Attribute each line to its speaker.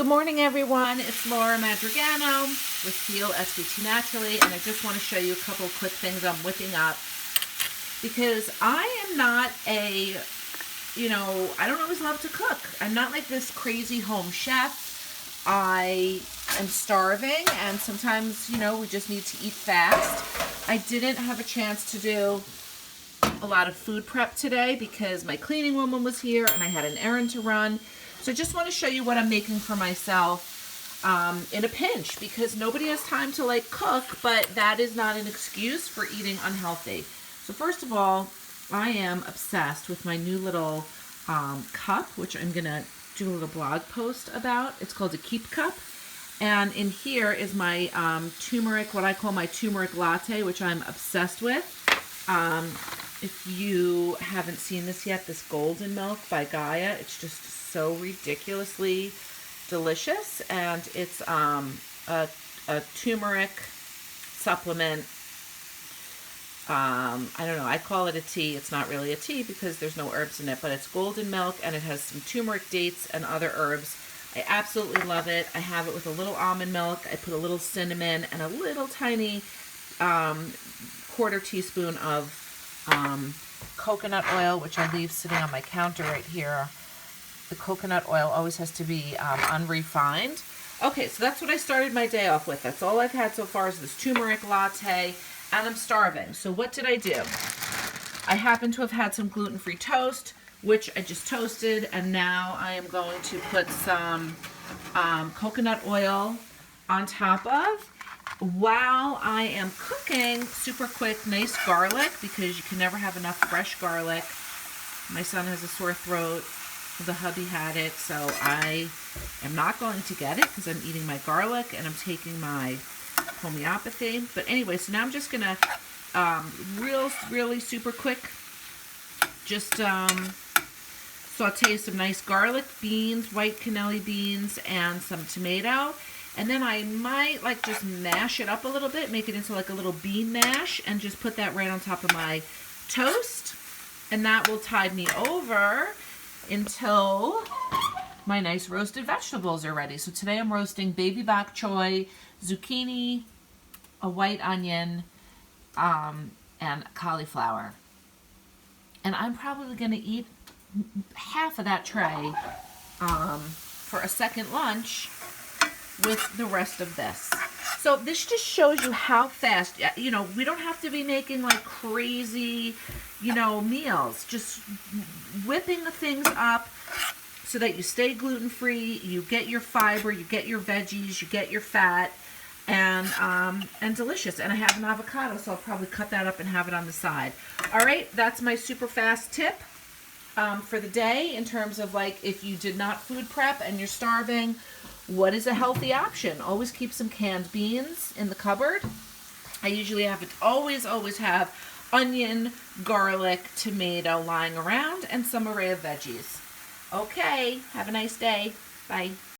Speaker 1: Good morning, everyone. It's Laura Madrigano with Feel SVT Naturally, and I just want to show you a couple of quick things I'm whipping up because I am not I don't always love to cook. I'm not like this crazy home chef. I am starving, and sometimes, we just need to eat fast. I didn't have a chance to do a lot of food prep today because my cleaning woman was here and I had an errand to run. So I just want to show you what I'm making for myself in a pinch, because nobody has time to cook, but that is not an excuse for eating unhealthy. So first of all, I am obsessed with my new little cup, which I'm going to do a little blog post about. It's called a Keep Cup. And in here is my turmeric, what I call my turmeric latte, which I'm obsessed with. If you haven't seen this yet, this Golden Milk by Gaia, it's just so ridiculously delicious, and it's a turmeric supplement. I don't know, I call it a tea. It's not really a tea because there's no herbs in it, but it's golden milk and it has some turmeric, dates, and other herbs. I absolutely love it. I have it with a little almond milk. I put a little cinnamon and a little tiny quarter teaspoon of coconut oil, which I leave sitting on my counter right here. The coconut oil always has to be unrefined. Okay, so that's what I started my day off with. That's all I've had so far is this turmeric latte, and I'm starving. So what did I do? I happen to have had some gluten-free toast, which I just toasted, and now I am going to put some coconut oil on top of. While I am cooking, super quick, nice garlic, because you can never have enough fresh garlic. My son has a sore throat. The hubby had it, so I am not going to get it because I'm eating my garlic and I'm taking my homeopathy. But anyway, so now I'm just going to, really super quick, just saute some nice garlic, beans, white cannelli beans, and some tomato. And then I might just mash it up a little bit, make it into a little bean mash, and just put that right on top of my toast. And that will tide me over until my nice roasted vegetables are ready. So today I'm roasting baby bok choy, zucchini, a white onion, and cauliflower. And I'm probably going to eat half of that tray for a second lunch with the rest of this. So this just shows you how fast, we don't have to be making crazy, meals. Just whipping the things up so that you stay gluten-free, you get your fiber, you get your veggies, you get your fat, and delicious. And I have an avocado, so I'll probably cut that up and have it on the side. All right, that's my super fast tip for the day in terms of if you did not food prep and you're starving, what is a healthy option? Always keep some canned beans in the cupboard. I usually always have onion, garlic, tomato lying around, and some array of veggies. Okay, have a nice day. Bye.